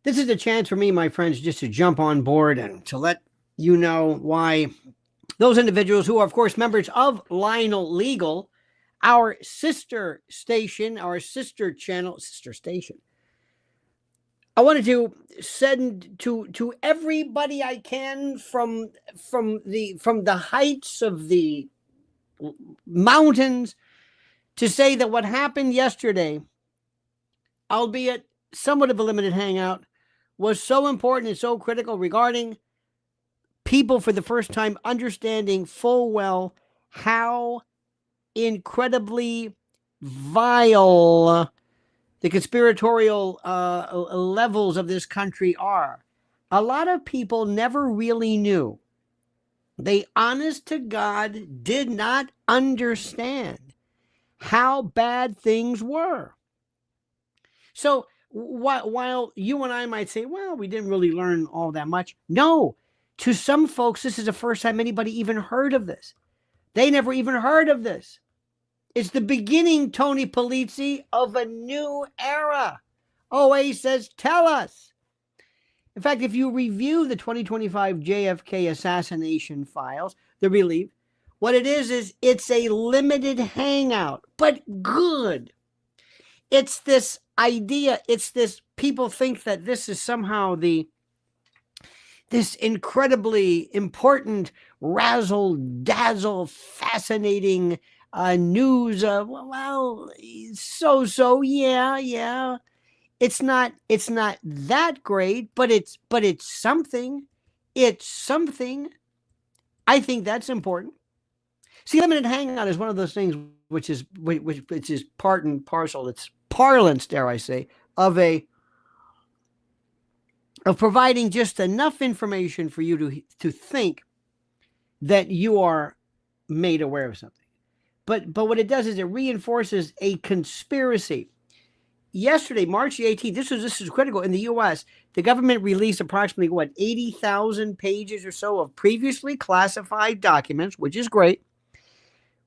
This is a chance for me, my friends, just to jump on board and to let you know why those individuals who are, of course, members of Lionel Legal, our sister station, our sister channel, sister station. I wanted to send to everybody I can from the heights of the mountains to say that what happened yesterday, albeit somewhat of a limited hangout, was so important and so critical regarding people for the first time understanding full well how incredibly vile the conspiratorial levels of this country are. A lot of people never really knew. They, honest to God, did not understand how bad things were. So while you and I might say, well, we didn't really learn all that much. No, to some folks, this is the first time anybody even heard of this. They never even heard of this. It's the beginning, Tony Polizzi, of a new era. OA says, tell us. In fact, if you review the 2025 JFK assassination files, the relief, what it is it's a limited hangout, but good. It's this idea, it's this, people think that this is somehow this incredibly important, razzle-dazzle, fascinating news. Yeah. It's not that great, but it's something. It's something. I think that's important. See, limited hangout is one of those things which is part and parcel. It's parlance, dare I say, of providing just enough information for you to think that you are made aware of something. But what it does is it reinforces a conspiracy. Yesterday, March the 18th, this is critical. In the U.S., the government released approximately 80,000 pages or so of previously classified documents, which is great,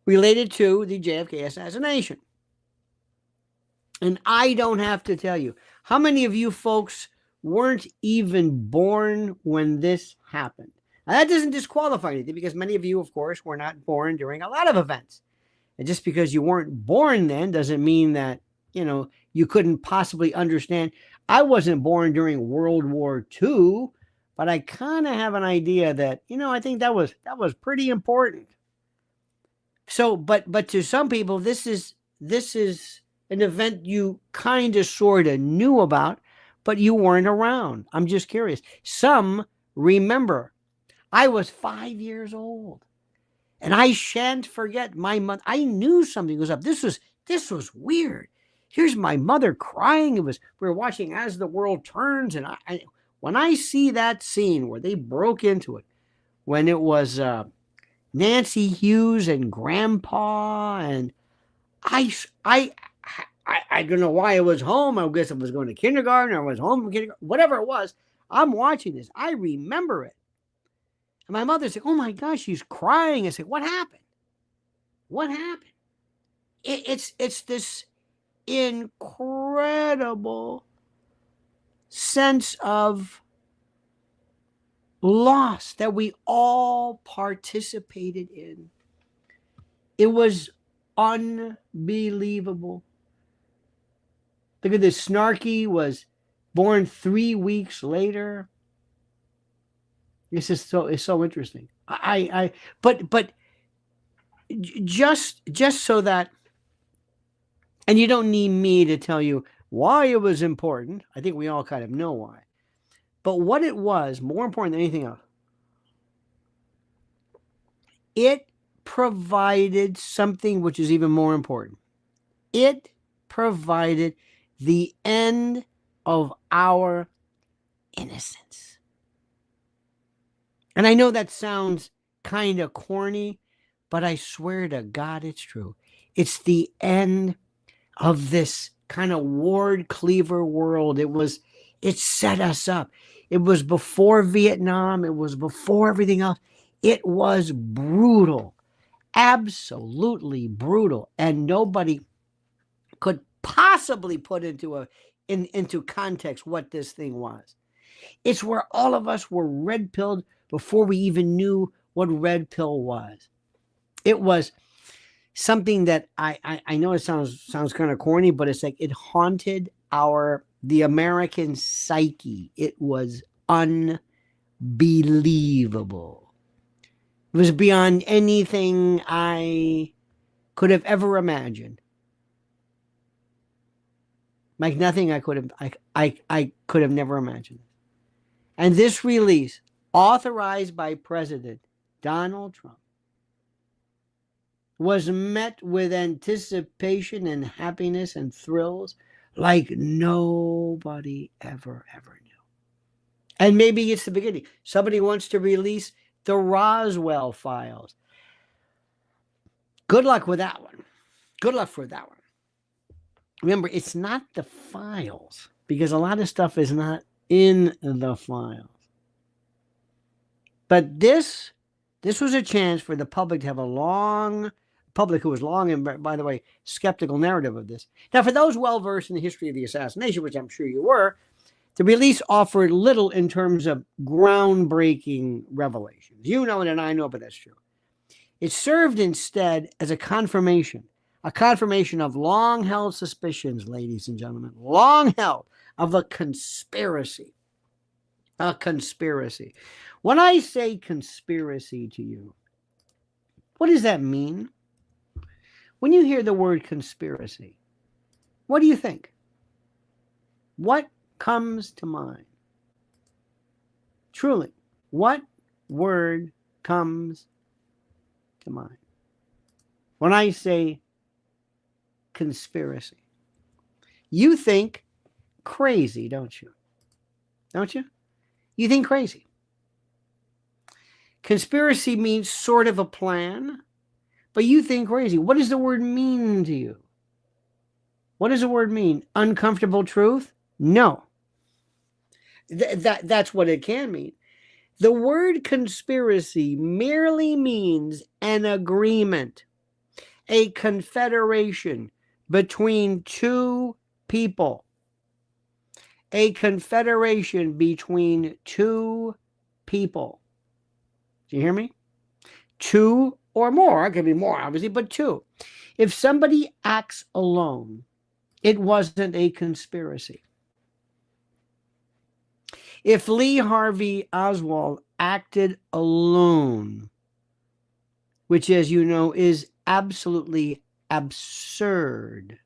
related to the JFK assassination. And I don't have to tell you, how many of you folks weren't even born when this happened? Now, that doesn't disqualify anything, because many of you, of course, were not born during a lot of events. And just because you weren't born then doesn't mean that, you couldn't possibly understand. I wasn't born during World War II, but I kind of have an idea that, I think that was pretty important. So, but to some people, this is an event you kind of sort of knew about, but you weren't around. I'm just curious. Some remember. I was 5 years old, and I shan't forget my mother. I knew something was up. This was weird. Here's my mother crying. We were watching As the World Turns, and when I see that scene where they broke into it, when it was Nancy Hughes and Grandpa, and I don't know why I was home. I guess I was going to kindergarten, or I was home from kindergarten, whatever it was. I'm watching this. I remember it. And my mother said, oh my gosh, she's crying. I said, what happened? What happened? It's this incredible sense of loss that we all participated in. It was unbelievable. Look at this. Snarky was born 3 weeks later. This is so interesting. But just so that, and you don't need me to tell you why it was important. I think we all kind of know why. But what it was, more important than anything else, it provided something which is even more important. It provided the end of our innocence. And I know that sounds kind of corny, but I swear to God it's true. It's the end of this kind of Ward Cleaver world. It set us up. It was before Vietnam. It was before everything else. It was brutal, absolutely brutal. And nobody could possibly put into into context what this thing was. It's where all of us were red-pilled before we even knew what red pill was. It was something that I know it sounds kind of corny, but it's like it haunted the American psyche. It was unbelievable. It was beyond anything I could have ever imagined. Like nothing I could have never imagined. And this release, authorized by President Donald Trump, was met with anticipation and happiness and thrills like nobody ever knew. And maybe it's the beginning. Somebody wants to release the Roswell files. Good luck with that one. Good luck for that one. Remember, it's not the files, because a lot of stuff is not in the files. But this was a chance for the public to have public who was long and, by the way, skeptical narrative of this. Now, for those well-versed in the history of the assassination, which I'm sure you were, the release offered little in terms of groundbreaking revelations. You know it and I know, but that's true. It served instead as a confirmation of long-held suspicions, ladies and gentlemen, long-held, of a conspiracy. A conspiracy. When I say conspiracy to you, what does that mean? When you hear the word conspiracy, what do you think? What comes to mind? Truly, what word comes to mind when I say conspiracy? You think crazy, don't you? Don't you? You think crazy. Conspiracy means sort of a plan, but you think crazy. What does the word mean to you? What does the word mean? Uncomfortable truth? No. That's what it can mean. The word conspiracy merely means an agreement, a confederation between two people. A confederation between two people. Do you hear me? Two or more. It could be more, obviously, but two. If somebody acts alone, it wasn't a conspiracy. If Lee Harvey Oswald acted alone, which, as you know, is absolutely absurd.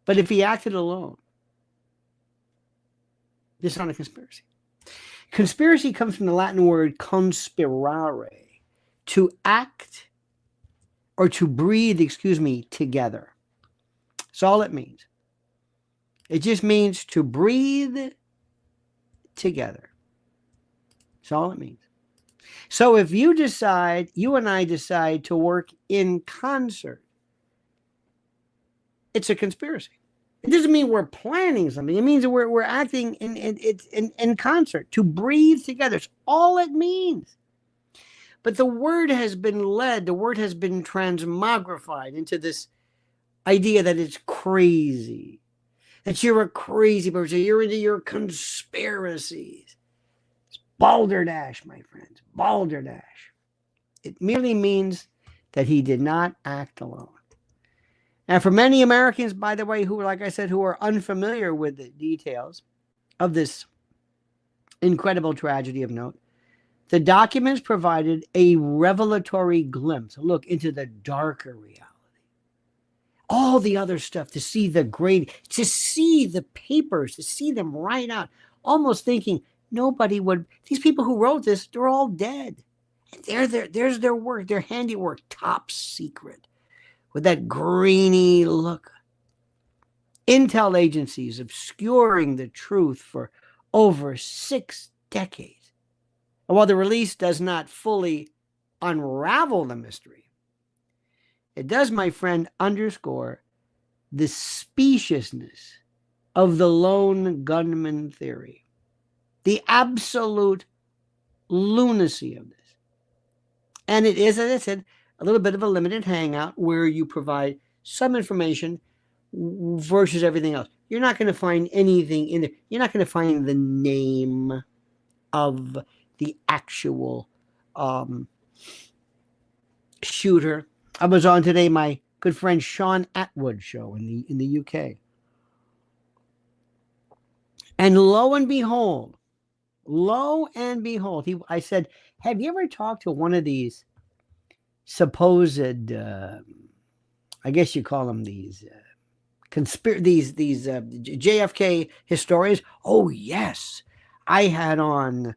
But if he acted alone, this is not a conspiracy. Conspiracy comes from the Latin word conspirare, to act or to breathe, together. That's all it means. It just means to breathe together. That's all it means. So if you and I decide to work in concert, it's a conspiracy. It doesn't mean we're planning something. It means that we're acting in concert, to breathe together. It's all it means. But the word has been transmogrified into this idea that it's crazy, that you're a crazy person, you're into your conspiracies. It's balderdash, my friends, balderdash. It merely means that he did not act alone. And for many Americans, by the way, who, like I said, who are unfamiliar with the details of this incredible tragedy of note, the documents provided a revelatory glimpse, a look into the darker reality. All the other stuff, to see the grade, to see the papers, to see them right out, almost thinking nobody would, these people who wrote this, they're all dead. And there's their work, their handiwork, top secret, with that grainy look. Intel agencies obscuring the truth for over 6 decades. And while the release does not fully unravel the mystery, it does, my friend, underscore the speciousness of the lone gunman theory, the absolute lunacy of this. And it is, as I said, a little bit of a limited hangout where you provide some information versus everything else. You're not going to find anything in there. You're not going to find the name of the actual shooter. I was on today my good friend Sean Atwood show in the UK. And lo and behold, I said, have you ever talked to one of these supposed, I guess you call them these JFK historians? Oh, yes. I had on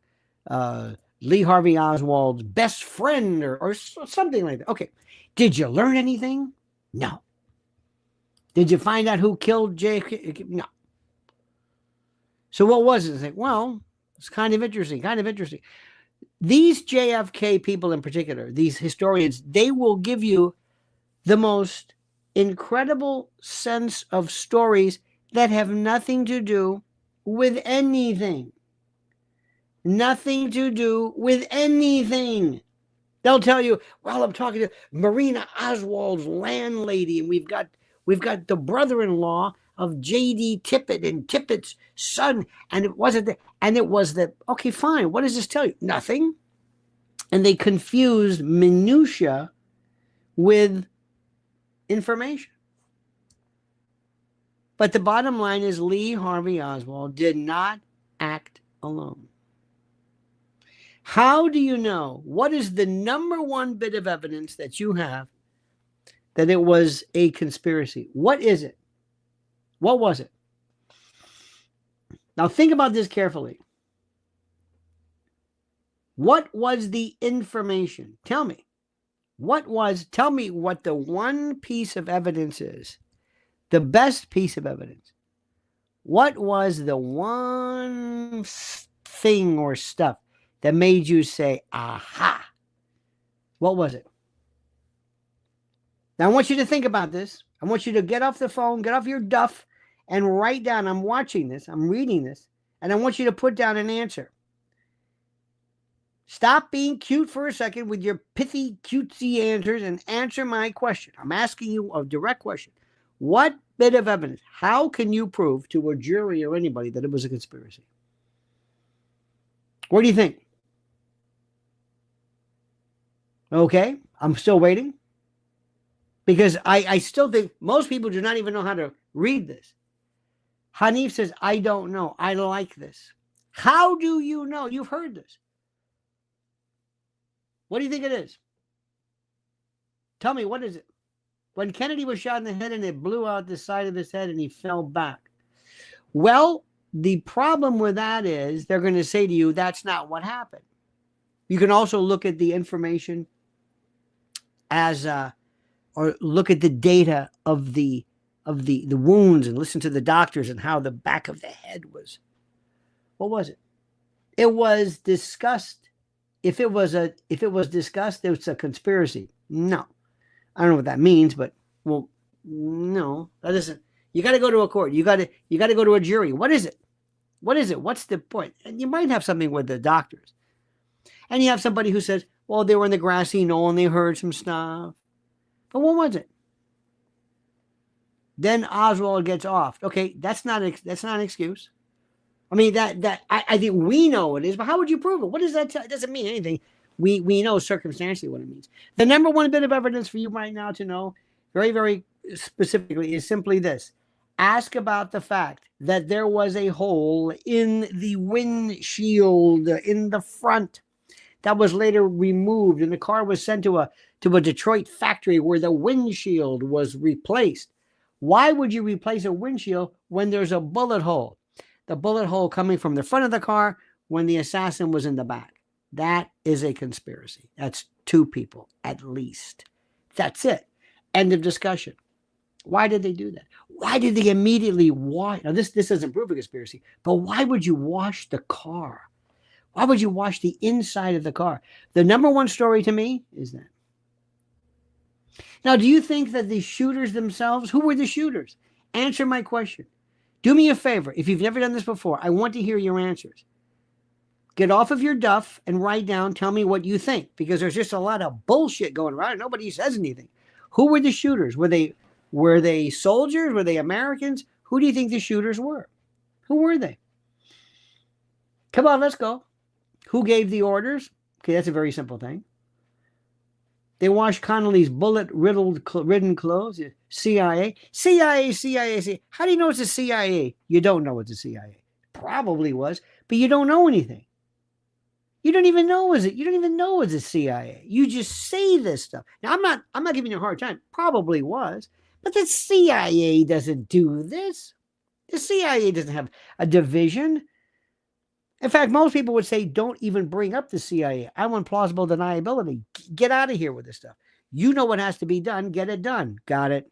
Lee Harvey Oswald's best friend or something like that. Okay. Did you learn anything? No. Did you find out who killed JFK? No. So what was it? It's like, well, it's kind of interesting. These JFK people in particular, these historians, they will give you the most incredible sense of stories that have nothing to do with anything. Nothing to do with anything. They'll tell you, well, I'm talking to Marina Oswald's landlady, and we've got the brother-in-law of J.D. Tippit and Tippett's son, and it was that, okay, fine, what does this tell you? Nothing. And they confused minutia with information. But the bottom line is Lee Harvey Oswald did not act alone. How do you know? What is the number one bit of evidence that you have that it was a conspiracy? What is it? What was it? Now think about this carefully. What was the information? Tell me. Tell me what the one piece of evidence is. The best piece of evidence. What was the one thing or stuff that made you say, aha? What was it? Now I want you to think about this. I want you to get off the phone, get off your duff, and write down, I'm watching this, I'm reading this, and I want you to put down an answer. Stop being cute for a second with your pithy, cutesy answers and answer my question. I'm asking you a direct question. What bit of evidence, how can you prove to a jury or anybody that it was a conspiracy? What do you think? Okay, I'm still waiting. Because I still think most people do not even know how to read this. Hanif says, I don't know. I like this. How do you know? You've heard this. What do you think it is? Tell me, what is it? When Kennedy was shot in the head and it blew out the side of his head and he fell back. Well, the problem with that is they're going to say to you, that's not what happened. You can also look at the information as or look at the data of the wounds and listen to the doctors and how the back of the head was. What was it? It was discussed. If it was discussed, it's a conspiracy. No. I don't know what that means, but well, no, that isn't. You got to go to a court. You got to go to a jury. What is it? What's the point? And you might have something with the doctors. And you have somebody who says, well, they were in the grassy knoll and they heard some stuff. But what was it? Then Oswald gets off. Okay, that's not an excuse. I mean, I think we know it is, but how would you prove it? What does that tell? It doesn't mean anything. We know circumstantially what it means. The number one bit of evidence for you right now to know, very, very specifically, is simply this. Ask about the fact that there was a hole in the windshield in the front that was later removed, and the car was sent to a Detroit factory where the windshield was replaced. Why would you replace a windshield when there's a bullet hole? The bullet hole coming from the front of the car when the assassin was in the back. That is a conspiracy. That's two people, at least. That's it. End of discussion. Why did they do that? Why did they immediately wash? Now, this doesn't prove a conspiracy, but why would you wash the car? Why would you wash the inside of the car? The number one story to me is that. Now, do you think that the shooters themselves, who were the shooters? Answer my question. Do me a favor. If you've never done this before, I want to hear your answers. Get off of your duff and write down, tell me what you think, because there's just a lot of bullshit going around. Nobody says anything. Who were the shooters? Were they Were they soldiers? Were they Americans? Who do you think the shooters were? Who were they? Come on, let's go. Who gave the orders? Okay, that's a very simple thing. They washed Connolly's bullet-ridden clothes. CIA. CIA, CIA, CIA. How do you know it's the CIA? You don't know it's the CIA. Probably was, but you don't know anything. You don't even know is it. You don't even know it's the CIA. You just say this stuff. Now, I'm not giving you a hard time. Probably was, but the CIA doesn't do this. The CIA doesn't have a division. In fact, most people would say, don't even bring up the CIA. I want plausible deniability. Get out of here with this stuff. You know what has to be done. Get it done. Got it.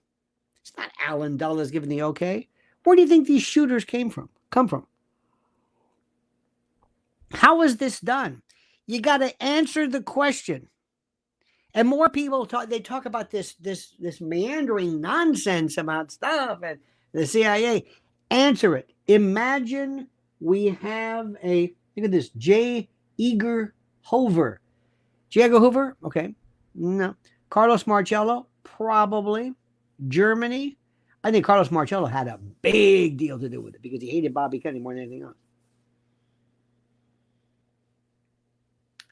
It's not Alan Dulles giving the okay. Where do you think these shooters come from? How is this done? You got to answer the question. And more people talk about this meandering nonsense about stuff and the CIA. Answer it. Imagine we have look at this, J. Edgar Hoover. J. Edgar Hoover? Okay. No. Carlos Marcello? Probably. Germany? I think Carlos Marcello had a big deal to do with it because he hated Bobby Kennedy more than anything else.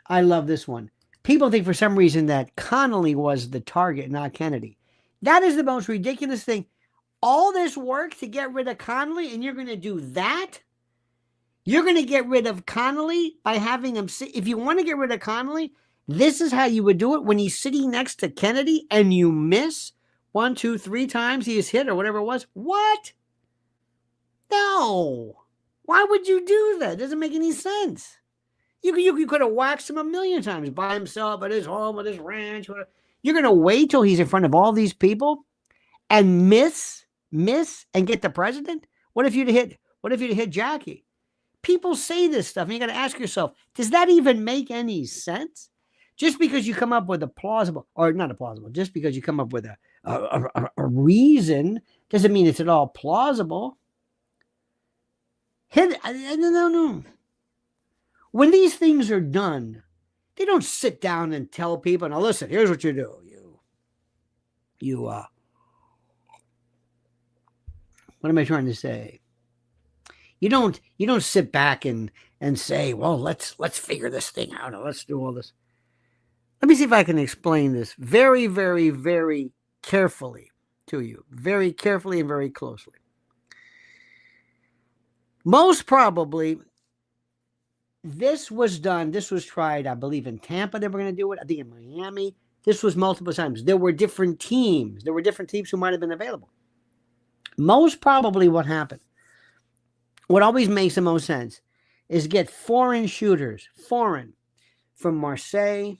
I love this one. People think for some reason that Connolly was the target, not Kennedy. That is the most ridiculous thing. All this work to get rid of Connolly, and you're going to do that? You're going to get rid of Connolly by having him sit. If you want to get rid of Connolly, this is how you would do it when he's sitting next to Kennedy and you miss 1, 2, 3 times he is hit or whatever it was. What? No. Why would you do that? It doesn't make any sense. You could have waxed him a million times by himself at his home, at his ranch. Whatever. You're going to wait till he's in front of all these people and miss and get the president? What if you'd hit Jackie? People say this stuff, and you got to ask yourself, does that even make any sense? Just because you come up with a plausible, or not a plausible, just because you come up with a reason, doesn't mean it's at all plausible. No. When these things are done, they don't sit down and tell people, now listen, here's what you do. What am I trying to say? You don't sit back and say, well, let's figure this thing out and let's do all this. Let me see if I can explain this very, very, very carefully to you. Very carefully and very closely. Most probably, this was tried, I believe, in Tampa they were going to do it. I think in Miami. This was multiple times. There were different teams. There were different teams who might have been available. Most probably what happened, what always makes the most sense, is get foreign shooters, from Marseille,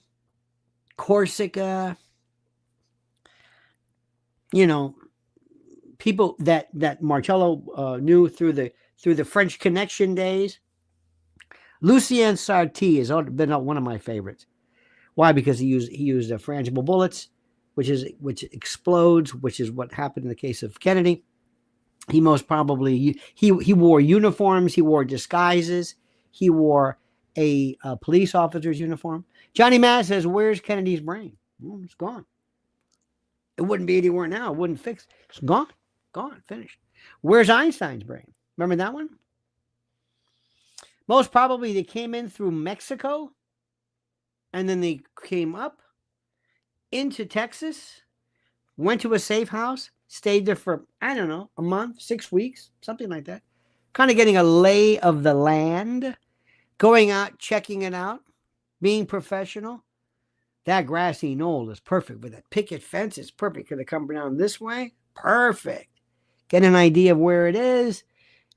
Corsica, people that Marcello knew through the French Connection days. Lucien Sarti has been one of my favorites. Why? Because he used frangible bullets, which explodes, which is what happened in the case of Kennedy. He most probably he wore uniforms, he wore disguises, he wore a police officer's uniform. Johnny Matt says, "Where's Kennedy's brain?" Well, it's gone. It wouldn't be anywhere now. It wouldn't fix. It's gone, finished. Where's Einstein's brain? Remember that one? Most probably they came in through Mexico, and then they came up into Texas, went to a safe house, stayed there for, I don't know, a month, 6 weeks, something like that. Kind of getting a lay of the land, going out, checking it out, being professional. That grassy knoll is perfect. With that picket fence, it's perfect. Could it come down this way? Perfect. Get an idea of where it is.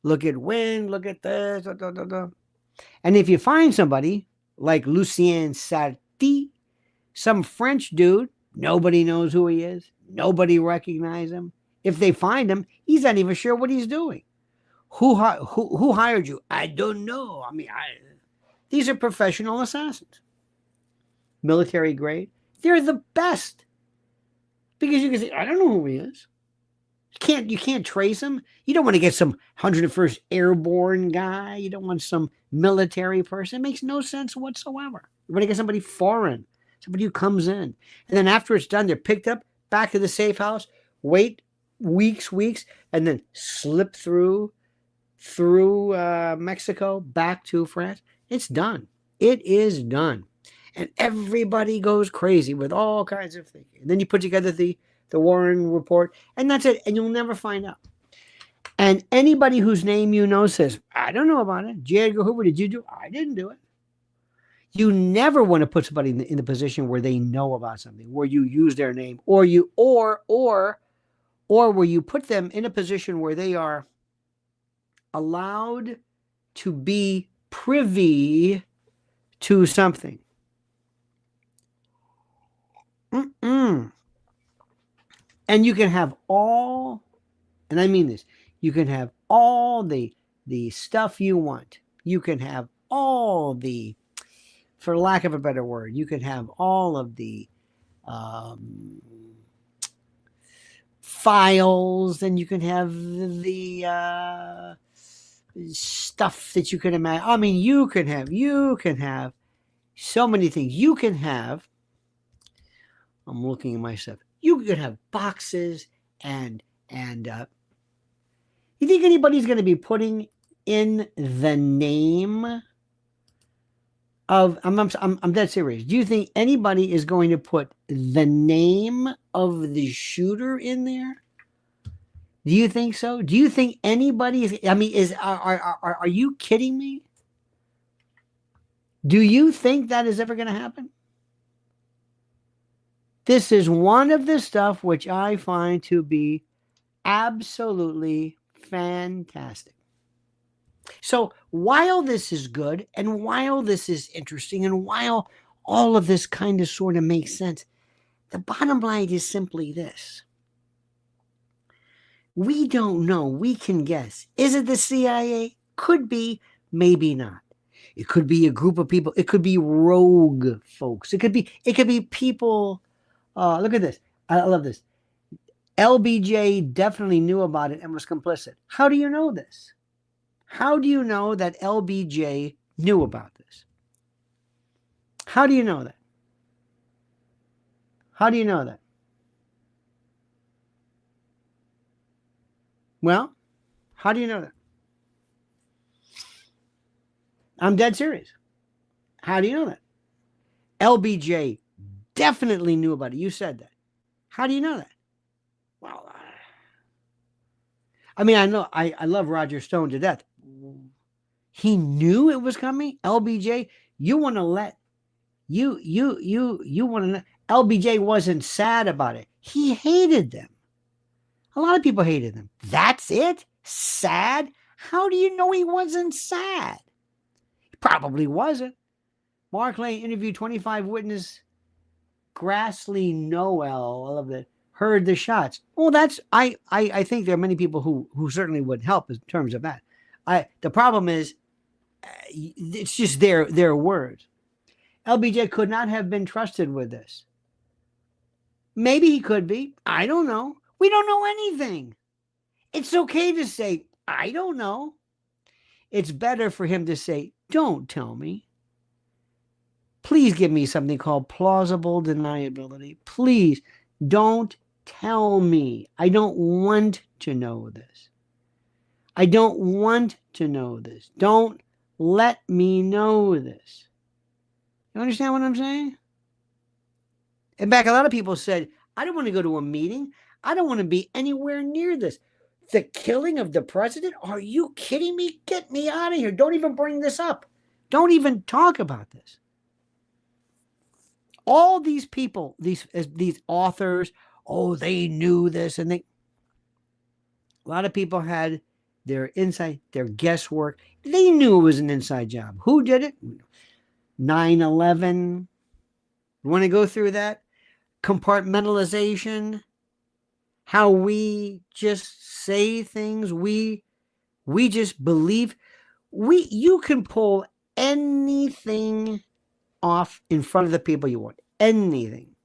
Look at wind. Look at this. And if you find somebody like Lucien Sarti, some French dude, nobody knows who he is. Nobody recognizes him. If they find him, he's not even sure what he's doing. Who hired you? I don't know. These are professional assassins. Military grade. They're the best. Because you can say, I don't know who he is. You can't trace him. You don't want to get some 101st Airborne guy. You don't want some military person. It makes no sense whatsoever. You want to get somebody foreign, somebody who comes in. And then after it's done, they're picked up, back to the safe house, wait weeks, and then slip through Mexico back to France. It's done. It is done. And everybody goes crazy with all kinds of things. And then you put together the Warren report, and that's it. And you'll never find out. And anybody whose name you know says, I don't know about it. J. Edgar Hoover, did you do it? I didn't do it. You never want to put somebody in the position where they know about something, where you use their name, or where you put them in a position where they are allowed to be privy to something. And you can have all, and I mean this, you can have all the stuff you want. You can have all the, for lack of a better word, you can have all of the files, and you can have the stuff that you can imagine. I mean, you can have so many things. You can have, I'm looking at myself, you could have boxes and you think anybody's going to be putting in the name of, I'm dead serious. Do you think anybody is going to put the name of the shooter in there? Do you think so? Do you think anybody is, I mean, are you kidding me? Do you think that is ever going to happen? This is one of the stuff which I find to be absolutely fantastic. So while this is good, and while this is interesting, and while all of this kind of sort of makes sense, the bottom line is simply this. We don't know. We can guess. Is it the CIA? Could be, maybe not. It could be a group of people. It could be rogue folks. It could be people. Look at this. I love this. LBJ definitely knew about it and was complicit. How do you know this? How do you know that LBJ knew about this? How do you know that? How do you know that? Well, how do you know that? I'm dead serious. How do you know that? LBJ definitely knew about it. You said that. How do you know that? Well, I mean, I know I love Roger Stone to death. He knew it was coming. LBJ, you want to let you want to. LBJ wasn't sad about it. He hated them. A lot of people hated them. That's it? Sad? How do you know he wasn't sad? He probably wasn't. Mark Lane interviewed 25 witnesses. Grassley Noel, I love that, heard the shots. Well, that's, I think there are many people who certainly would help in terms of that. The problem is, it's just their words. LBJ could not have been trusted with this. Maybe he could be. I don't know. We don't know anything. It's okay to say, I don't know. It's better for him to say, don't tell me. Please give me something called plausible deniability. Please don't tell me. I don't want to know this. I don't want to know this. Don't let me know this. You understand what I'm saying? In fact, a lot of people said, I don't want to go to a meeting. I don't want to be anywhere near this. The killing of the president? Are you kidding me? Get me out of here. Don't even bring this up. Don't even talk about this. All these people, these authors, oh, they knew this, and a lot of people had their insight, their guesswork. They knew it was an inside job. Who did it? 9/11. You want to go through that? Compartmentalization. How we just say things. We just believe. You can pull anything off in front of the people you want. Anything.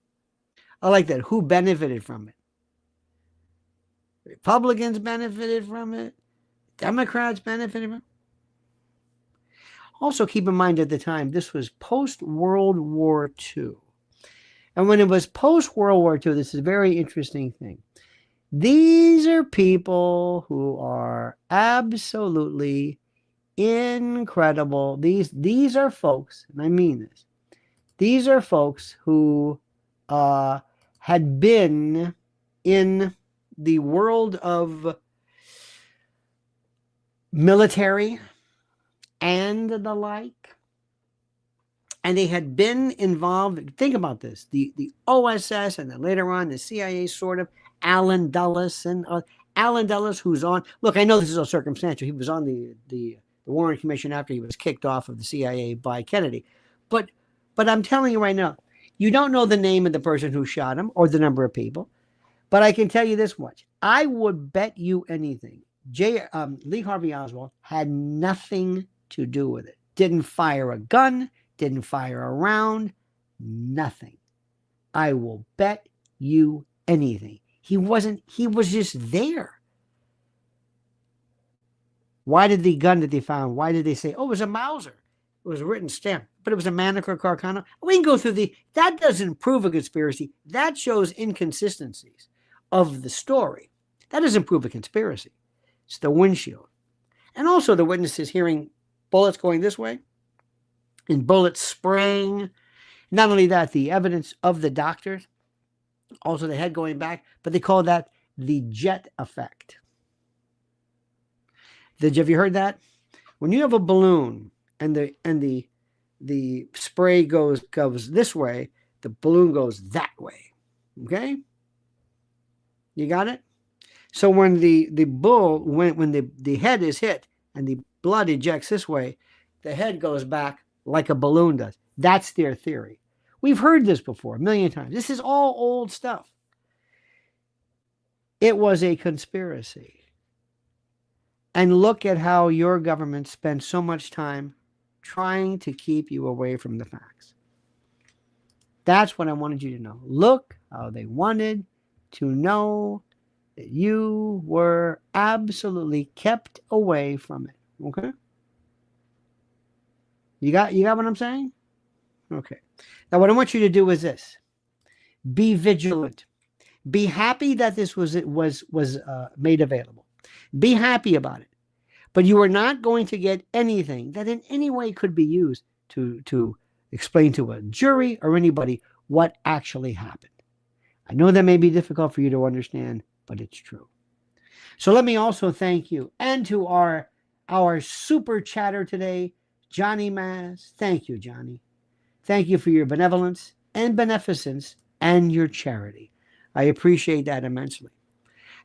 I like that. Who benefited from it? Republicans benefited from it. Democrats benefited from it. Also, keep in mind at the time, this was post-World War II. And when it was post-World War II, this is a very interesting thing. These are people who are absolutely incredible. These are folks, and I mean this. These are folks who had been in the world of military and the like, and they had been involved. Think about this: the OSS, and then later on the CIA, sort of. Alan Dulles, and Alan Dulles, who's on. Look, I know this is all circumstantial. He was on the Warren Commission after he was kicked off of the CIA by Kennedy, but I'm telling you right now, you don't know the name of the person who shot him or the number of people, but I can tell you this much: I would bet you anything, Lee Harvey Oswald had nothing to do with it. Didn't fire a gun, didn't fire a round, nothing. I will bet you anything. He was just there. Why did the gun that they found, why did they say, oh, it was a Mauser? It was a written stamp, but it was a Manicure Carcano. We can go through that doesn't prove a conspiracy. That shows inconsistencies of the story. That doesn't prove a conspiracy. It's the windshield. And also the witnesses hearing bullets going this way and bullets spraying. Not only that, the evidence of the doctors, also the head going back, but they call that the jet effect. Have you heard that? When you have a balloon and the spray goes this way, the balloon goes that way. Okay? You got it? So when the head is hit and the blood ejects this way, the head goes back like a balloon does. That's their theory. We've heard this before a million times. This is all old stuff. It was a conspiracy. And look at how your government spent so much time trying to keep you away from the facts. That's what I wanted you to know. Look how they wanted to know that you were absolutely kept away from it. Okay? You got what I'm saying? Okay. Now, what I want you to do is this. Be vigilant. Be happy that this was made available. Be happy about it. But you are not going to get anything that in any way could be used to explain to a jury or anybody what actually happened. I know that may be difficult for you to understand, but it's true. So let me also thank you. And to our super chatter today, Johnny Maz. Thank you, Johnny. Thank you for your benevolence and beneficence and your charity. I appreciate that immensely.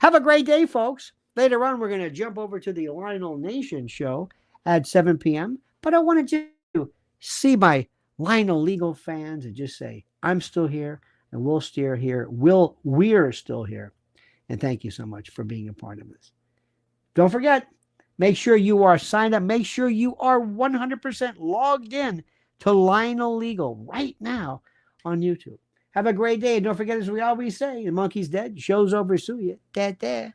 Have a great day, folks. Later on, we're going to jump over to the Lionel Nation show at 7 p.m. But I wanted to see my Lionel legal fans and just say, I'm still here and we're still here. We're still here. And thank you so much for being a part of this. Don't forget, make sure you are signed up. Make sure you are 100% logged in to Lionel Legal right now on YouTube. Have a great day. And don't forget, as we always say, the monkey's dead. Show's over. Sue ya. Dad.